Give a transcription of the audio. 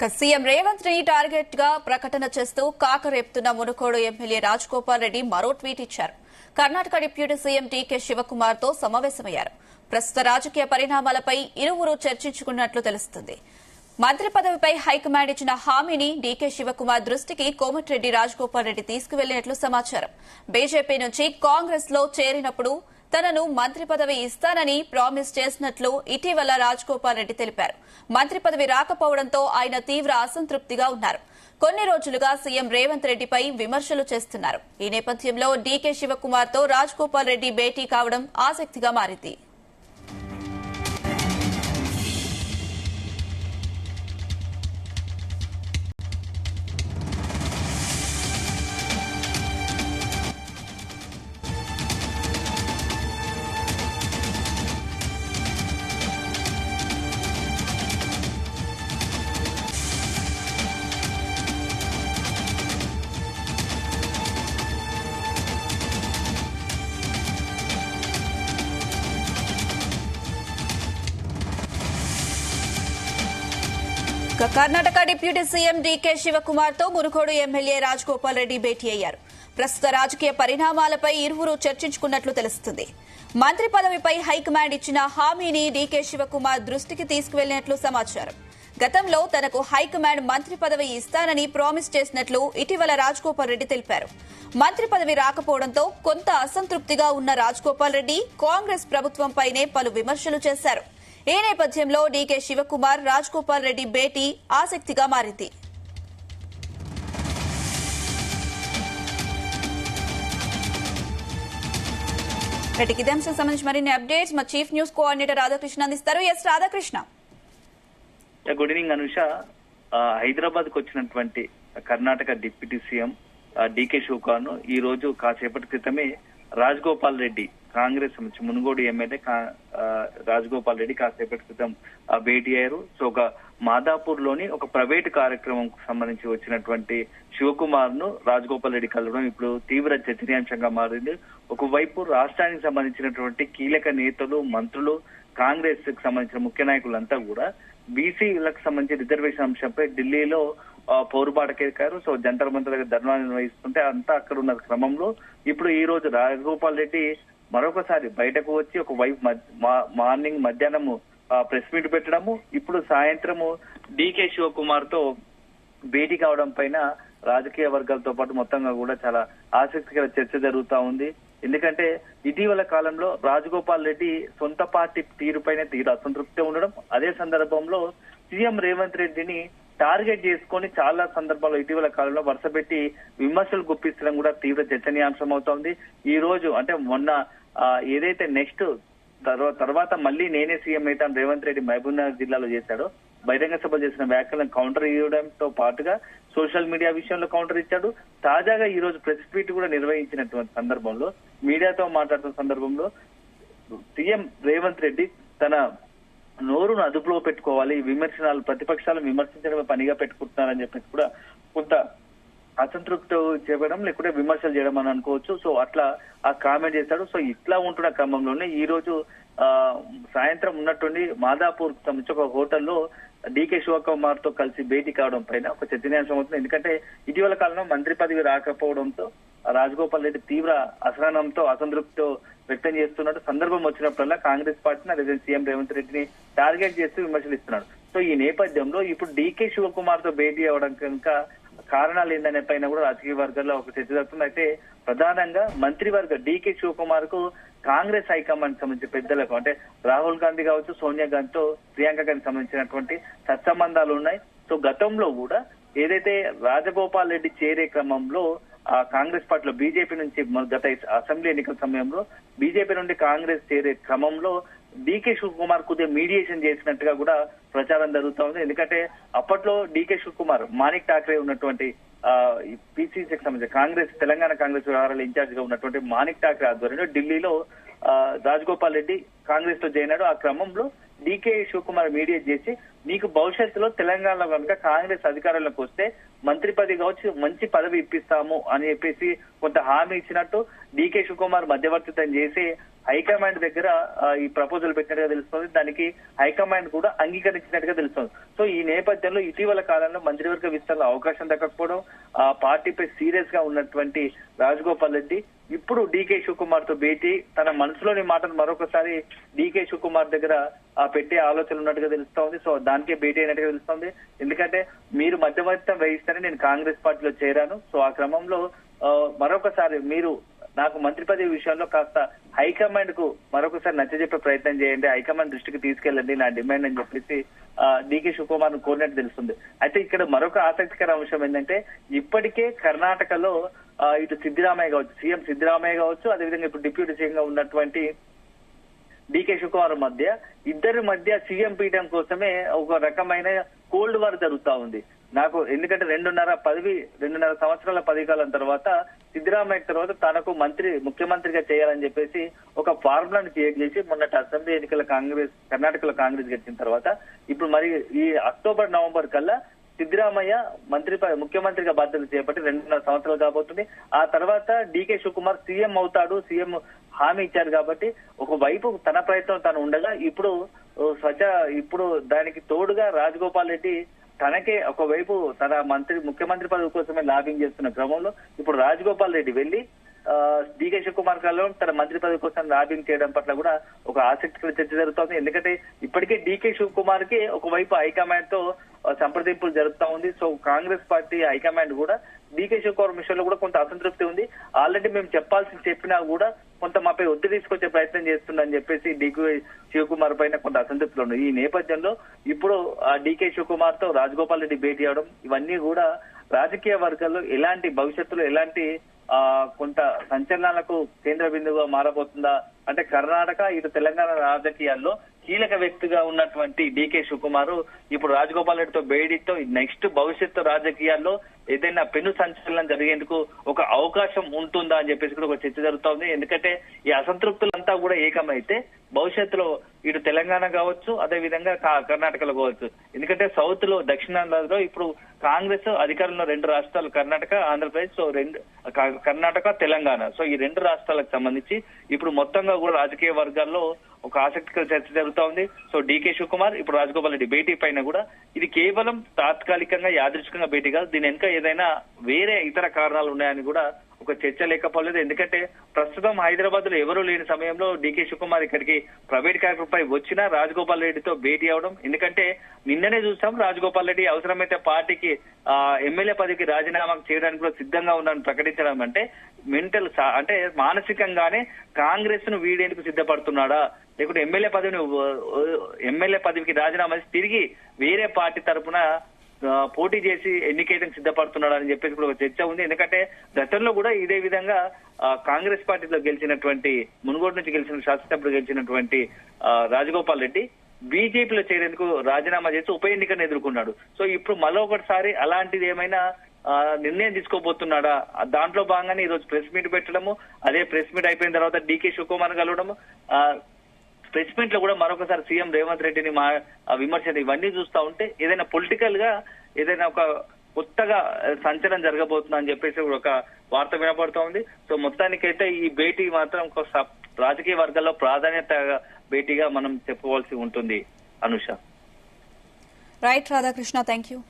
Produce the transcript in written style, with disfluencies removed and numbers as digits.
CM Revanth Reddy target గా ప్రకటన చేస్తూ కాకరేపుతున్న మునుగోడు ఎమ్మెల్యే రాజగోపాల్ రెడ్డి మరో ట్వీట్ ఇచ్చారు. Karnataka deputy CM DK Shivakumar తో సమావేశమయ్యారు. ప్రస్తుత రాజకీయ పరిణామాలపై ఇరువురు చర్చించుకున్నట్లు తెలుస్తుంది. మంత్రి పదవిపై హైకమాండ్ ఇచ్చిన హామీని డీకే శివకుమార్ దృష్టికి కోమటిరెడ్డి రాజగోపాల్ రెడ్డి తీసుకువెళ్లినట్లు సమాచారం. బీజేపీ నుంచి కాంగ్రెస్ లో చేరినప్పుడు తనను మంత్రి పదవి ఇస్తానని ప్రామిస్ చేసినట్లు ఇటీవల రాజగోపాల్ రెడ్డి తెలిపారు. మంత్రి పదవి రాకపోవడంతో ఆయన తీవ్ర అసంతృప్తిగా ఉన్నారు. కొన్ని రోజులుగా సీఎం రేవంత్ రెడ్డిపై విమర్శలు చేస్తున్నారు. ఈ నేపథ్యంలో డీకే శివకుమార్ తో రాజగోపాల్ రెడ్డి భేటీ కావడం ఆసక్తిగా మారింది. Karnataka deputy CM DK Shivakumar తో మునుగోడు ఎమ్మెల్యే రాజగోపాల్ రెడ్డి భేటీ అయ్యారు. ప్రస్తుత రాజకీయ పరిణామాలపై ఇరువురు చర్చించుకున్నట్లు తెలుస్తుంది. మంత్రి పదవిపై హైకమాండ్ ఇచ్చిన హామీని డీకే శివకుమార్ దృష్టికి తీసుకువెళ్లినట్లు సమాచారం. గతంలో తనకు హైకమాండ్ మంత్రి పదవి ఇస్తానని ప్రామిస్ చేసినట్లు ఇటీవల రాజగోపాల్ రెడ్డి తెలిపారు. మంత్రి పదవి రాకపోవడంతో కొంత అసంతృప్తిగా ఉన్న రాజగోపాల్ రెడ్డి కాంగ్రెస్ ప్రభుత్వంపైనే పలు విమర్శలు చేశారు. ఈ నేపథ్యంలో డీకే శివకుమార్ రాజగోపాల్ రెడ్డి భేటీ ఆసక్తిగా మారింది. ఇదే అంశానికి సంబంధించి మరిన్ని అప్డేట్స్ మా చీఫ్ న్యూస్ కోఆర్డినేటర్ రాధాకృష్ణ అందిస్తారు. S Radhakrishna. Good evening Anusha. Hyderabad కు వచ్చినటువంటి Karnataka deputy CM DK Shivakumar ను ఈ రోజు కాసేపటి క్రితమే రాజగోపాల్ రెడ్డి కాంగ్రెస్ నుంచి మునుగోడు ఎమ్మెల్యే రాజగోపాల్ రెడ్డి కాసేపటి క్రితం భేటీ అయ్యారు. సో ఒక మాదాపూర్ లోని ఒక ప్రైవేట్ కార్యక్రమం సంబంధించి వచ్చినటువంటి శివకుమార్ ను రాజగోపాల్ రెడ్డి కలవడం ఇప్పుడు తీవ్ర చర్చనీయాంశంగా మారింది. ఒకవైపు రాష్ట్రానికి సంబంధించినటువంటి కీలక నేతలు, మంత్రులు, కాంగ్రెస్ కి సంబంధించిన ముఖ్య నాయకులంతా కూడా బీసీలకు సంబంధించి రిజర్వేషన్ అంశంపై ఢిల్లీలో పోరుబాటకెక్కారు. సో జంతర్ మంతర్ దగ్గర ధర్నా నిర్వహిస్తుంటే అంతా అక్కడ ఉన్న క్రమంలో ఇప్పుడు ఈ రోజు రాజగోపాల్ రెడ్డి మరొకసారి బయటకు వచ్చి ఒక వైపు మార్నింగ్ మధ్యాహ్నము ప్రెస్ మీట్ పెట్టడము, ఇప్పుడు సాయంత్రము డీకే శివకుమార్ తో భేటీ కావడం పైన రాజకీయ వర్గాలతో పాటు మొత్తంగా కూడా చాలా ఆసక్తికర చర్చ జరుగుతా ఉంది. ఎందుకంటే ఇటీవల కాలంలో రాజగోపాల్ రెడ్డి సొంత పార్టీ తీరుపైనే తీరు అసంతృప్తి ఉండడం, అదే సందర్భంలో సీఎం రేవంత్ రెడ్డిని టార్గెట్ చేసుకొని చాలా సందర్భాల్లో ఇటీవల కాలంలో వరుసపెట్టి విమర్శలు గుప్పిస్తడం కూడా తీవ్ర చర్చనీయాంశం అవుతోంది. ఈ రోజు అంటే మొన్న ఏదైతే నెక్స్ట్ తర్వాత మళ్ళీ నేనే సీఎం అవుతాను రేవంత్ రెడ్డి మహబూబ్నగర్ జిల్లాలో చేశాడో బహిరంగ సభ చేసిన వ్యాఖ్యలను కౌంటర్ ఇవ్వడంతో పాటుగా సోషల్ మీడియా విషయంలో కౌంటర్ ఇచ్చాడు. తాజాగా ఈ రోజు ప్రెస్ మీట్ కూడా నిర్వహించినటువంటి సందర్భంలో మీడియాతో మాట్లాడుతున్న సందర్భంలో సీఎం రేవంత్ రెడ్డి తన నోరును అదుపులో పెట్టుకోవాలి, ప్రతిపక్షాలను విమర్శించడమే పనిగా పెట్టుకుంటున్నారని చెప్పేసి కూడా కొంత అసంతృప్తి చెప్పడం లేకుంటే విమర్శలు చేయడం అని అనుకోవచ్చు. సో అట్లా ఆ కామెంట్ చేశాడు. సో ఇట్లా ఉంటున్న క్రమంలోనే ఈ రోజు సాయంత్రం ఉన్నటువంటి మాదాపూర్ సంబంధించి ఒక హోటల్లో డీకే శివకుమార్ తో కలిసి భేటీ కావడం పైన ఒక చర్చనీయాంశం అవుతుంది. ఎందుకంటే ఇటీవల కాలంలో మంత్రి పదవి రాకపోవడంతో రాజగోపాల్ రెడ్డి తీవ్ర అసహనంతో అసంతృప్తితో వ్యక్తం చేస్తున్నాడు. సందర్భం వచ్చినప్పుడల్లా కాంగ్రెస్ పార్టీని అదే సీఎం రేవంత్ రెడ్డిని టార్గెట్ చేస్తూ విమర్శలు ఇస్తున్నాడు. సో ఈ నేపథ్యంలో ఇప్పుడు డీకే శివకుమార్ తో భేటీ అవ్వడం కనుక కారణాలు ఏందనే పైన కూడా రాజకీయ వర్గాల్లో ఒక చర్చ జరుగుతుంది. అయితే ప్రధానంగా మంత్రివర్గ డీకే శివకుమార్ కు కాంగ్రెస్ హైకమాండ్ సంబంధించిన పెద్దలకు అంటే రాహుల్ గాంధీ కావచ్చు, సోనియా గాంధీతో ప్రియాంక గాంధీకి సంబంధించినటువంటి సత్సంబంధాలు ఉన్నాయి. సో గతంలో కూడా ఏదైతే రాజగోపాల్ రెడ్డి చేరే క్రమంలో కాంగ్రెస్ పార్టీలో బీజేపీ నుంచి గత అసెంబ్లీ ఎన్నికల సమయంలో బీజేపీ నుండి కాంగ్రెస్ చేరే క్రమంలో డీకే శివకుమార్ కొద్దిగా మీడియేషన్ చేసినట్టుగా కూడా ప్రచారం జరుగుతా ఉంది. ఎందుకంటే అప్పట్లో డీకే శివకుమార్ మాణిక్ ఠాక్రే ఉన్నటువంటి పీసీసీకి సంబంధించి కాంగ్రెస్ తెలంగాణ కాంగ్రెస్ వ్యవహారాల ఇన్ఛార్జ్ గా ఉన్నటువంటి మాణిక్ ఠాక్రే ఆధ్వర్యంలో ఢిల్లీలో రాజగోపాల్ రెడ్డి కాంగ్రెస్ లో చేరినాడు. ఆ క్రమంలో డీకే శివకుమార్ మీడియేట్ చేసి నీకు భవిష్యత్తులో తెలంగాణలో కనుక కాంగ్రెస్ అధికారంలోకి వస్తే మంత్రి పదవి కావచ్చు మంచి పదవి ఇప్పిస్తాము అని చెప్పేసి కొంత హామీ ఇచ్చినట్టు డీకే శివకుమార్ మధ్యవర్తిత్వం చేసి హైకమాండ్ దగ్గర ఈ ప్రపోజల్ పెట్టినట్టుగా తెలుస్తుంది. దానికి హైకమాండ్ కూడా అంగీకరించినట్టుగా తెలుస్తుంది. సో ఈ నేపథ్యంలో ఇటీవల కాలంలో మంత్రివర్గ విస్తరణలో అవకాశం దక్కకపోవడం, ఆ పార్టీపై సీరియస్ గా ఉన్నటువంటి రాజగోపాల్ రెడ్డి ఇప్పుడు డీకే శివకుమార్ తో భేటీ తన మనసులోని మాటను మరొకసారి డీకే శివకుమార్ దగ్గర పెట్టే ఆలోచనలు ఉన్నట్టుగా తెలుస్తోంది. సో దానికే భేటీ అయినట్టుగా తెలుస్తోంది. ఎందుకంటే మీరు మధ్యవర్తిత్వం వహిస్తేనే నేను కాంగ్రెస్ పార్టీలో చేరాను. సో ఆ క్రమంలో మరొకసారి మీరు నాకు మంత్రి పదవి విషయంలో కాస్త హైకమాండ్ కు మరొకసారి నచ్చజెప్పే ప్రయత్నం చేయండి, హైకమాండ్ దృష్టికి తీసుకెళ్ళండి నా డిమాండ్ అని చెప్పేసి డీకే శివకుమార్ ను కోరినట్టు తెలుస్తుంది. అయితే ఇక్కడ మరొక ఆసక్తికర అంశం ఏంటంటే ఇప్పటికే కర్ణాటకలో ఇటు సిద్దిరామయ్య కావచ్చు, సీఎం సిద్దిరామయ్య కావచ్చు, అదేవిధంగా ఇప్పుడు డిప్యూటీ సీఎం గా ఉన్నటువంటి డీకే శివకుమార్ ఇద్దరి మధ్య సీఎం పీఠం కోసమే ఒక రకమైన కోల్డ్ వార్ జరుగుతా ఉంది. నాకు ఎందుకంటే 2.5 సంవత్సరాల పదవీకాలం తర్వాత సిద్దిరామయ్య తర్వాత తనకు ముఖ్యమంత్రిగా చేయాలని చెప్పేసి ఒక ఫార్ములాను క్రియేట్ చేసి మొన్నటి అసెంబ్లీ ఎన్నికల కర్ణాటకలో కాంగ్రెస్ గెలిచిన తర్వాత ఇప్పుడు మరి ఈ అక్టోబర్ నవంబర్ కల్లా సిద్దిరామయ్య ముఖ్యమంత్రిగా బాధ్యతలు చేపట్టి 2.5 సంవత్సరాలు కాబోతుంది. ఆ తర్వాత డీకే శివకుమార్ సీఎం అవుతాడు, సీఎం హామీ ఇచ్చారు కాబట్టి ఒకవైపు తన ప్రయత్నం తను ఉండగా ఇప్పుడు దానికి తోడుగా రాజగోపాల్ రెడ్డి తనకే ఒకవైపు తన ముఖ్యమంత్రి పదవి కోసమే లాబింగ్ చేస్తున్న క్రమంలో ఇప్పుడు రాజగోపాల్ రెడ్డి వెళ్లి డీకే శివకుమార్ గారు తన మంత్రి పదవి కోసం లాబింగ్ చేయడం పట్ల కూడా ఒక ఆసక్తికర చర్చ జరుగుతోంది. ఎందుకంటే ఇప్పటికే డీకే శివకుమార్ కి ఒకవైపు హైకమాండ్ తో సంప్రదింపులు జరుపుతా ఉంది. సో కాంగ్రెస్ పార్టీ హైకమాండ్ కూడా డీకే శివకుమార్ విషయంలో కూడా కొంత అసంతృప్తి ఉంది. ఆల్రెడీ మేము చెప్పినా కూడా కొంత మాపై ఒత్తిడి తీసుకొచ్చే ప్రయత్నం చేస్తుందని చెప్పేసి డీకే శివకుమార్ పైన కొంత అసంతృప్తిలో ఉంది. ఈ నేపథ్యంలో ఇప్పుడు డీకే శివకుమార్ తో రాజగోపాల్ రెడ్డి భేటీ అవడం ఇవన్నీ కూడా రాజకీయ వర్గాల్లో భవిష్యత్తులో ఎలాంటి కొంత సంచలనాలకు కేంద్ర బిందువుగా మారబోతుందా అంటే కర్ణాటక ఇటు తెలంగాణ రాజకీయాల్లో కీలక వ్యక్తిగా ఉన్నటువంటి డీకే శివకుమార్ ఇప్పుడు రాజగోపాల్ రెడ్డితో భేటీతో నెక్స్ట్ భవిష్యత్తు రాజకీయాల్లో ఏదైనా పెను సంచలనం జరిగేందుకు ఒక అవకాశం ఉంటుందా అని చెప్పేసి కూడా ఒక చర్చ జరుగుతోంది. ఎందుకంటే ఈ అసంతృప్తులంతా కూడా ఏకమైతే భవిష్యత్తులో ఇటు తెలంగాణ కావచ్చు, అదే విధంగా కర్ణాటకలో కావచ్చు. ఎందుకంటే సౌత్ లో దక్షిణాంధ్రలో ఇప్పుడు కాంగ్రెస్ అధికారంలో 2 రాష్ట్రాలు కర్ణాటక, ఆంధ్రప్రదేశ్. సో కర్ణాటక, తెలంగాణ. సో ఈ 2 రాష్ట్రాలకు సంబంధించి ఇప్పుడు మొత్తంగా కూడా రాజకీయ వర్గాల్లో ఒక ఆసక్తికర చర్చ జరుగుతా ఉంది. సో డీకే శివకుమార్ ఇప్పుడు రాజగోపాల్ రెడ్డి భేటీ పైన కూడా ఇది కేవలం తాత్కాలికంగా యాదృచ్ఛికంగా భేటీ కాదు, దీని వెనుక ఏదైనా వేరే ఇతర కారణాలు ఉన్నాయని కూడా ఒక చర్చ లేకపోలేదు. ఎందుకంటే ప్రస్తుతం హైదరాబాద్ లో ఎవరూ లేని సమయంలో డీకే శివకుమార్ ఇక్కడికి ప్రైవేట్ కార్యక్రమంపై వచ్చినా రాజగోపాల్ రెడ్డితో భేటీ అవడం. ఎందుకంటే నిన్ననే చూసాం రాజగోపాల్ రెడ్డి అవసరమైతే పార్టీకి ఎమ్మెల్యే పదవికి రాజీనామా చేయడానికి కూడా సిద్ధంగా ఉందని ప్రకటించడం అంటే అంటే మానసికంగానే కాంగ్రెస్ ను వీడేందుకు సిద్ధపడుతున్నాడా, లేకుంటే ఎమ్మెల్యే పదవికి రాజీనామా చేసి తిరిగి వేరే పార్టీ తరఫున పోటీ చేసి ఎన్నికేయడానికి సిద్ధపడుతున్నాడు అని చెప్పేసి కూడా ఒక చర్చ ఉంది. ఎందుకంటే గతంలో కూడా ఇదే విధంగా కాంగ్రెస్ పార్టీలో మునుగోడు నుంచి శాసనసభ్యుడు గెలిచినటువంటి రాజగోపాల్ రెడ్డి బీజేపీలో చేరేందుకు రాజీనామా చేసి ఉప ఎన్నికను ఎదుర్కొన్నాడు. సో ఇప్పుడు మరొకటిసారి అలాంటిది ఏమైనా నిర్ణయం తీసుకోబోతున్నాడా, దాంట్లో భాగంగానే ఈ రోజు ప్రెస్ మీట్ పెట్టడము, అదే ప్రెస్ మీట్ అయిపోయిన తర్వాత డీకే శివకుమార్ కలవడము, ప్రెస్ మీట్ లో కూడా మరొకసారి సీఎం రేవంత్ రెడ్డిని విమర్శలు ఇవన్నీ చూస్తా ఉంటే ఏదైనా పొలిటికల్ గా ఏదైనా ఒక కొత్తగా సంచలనం జరగబోతుందా అని చెప్పేసి ఒక వార్త వినపడుతూ ఉంది. సో మొత్తానికైతే ఈ భేటీ మాత్రం రాజకీయ వర్గాల్లో ప్రాధాన్యత భేటీగా మనం చెప్పుకోవాల్సి ఉంటుంది. Anusha. Right Radhakrishna, thank you.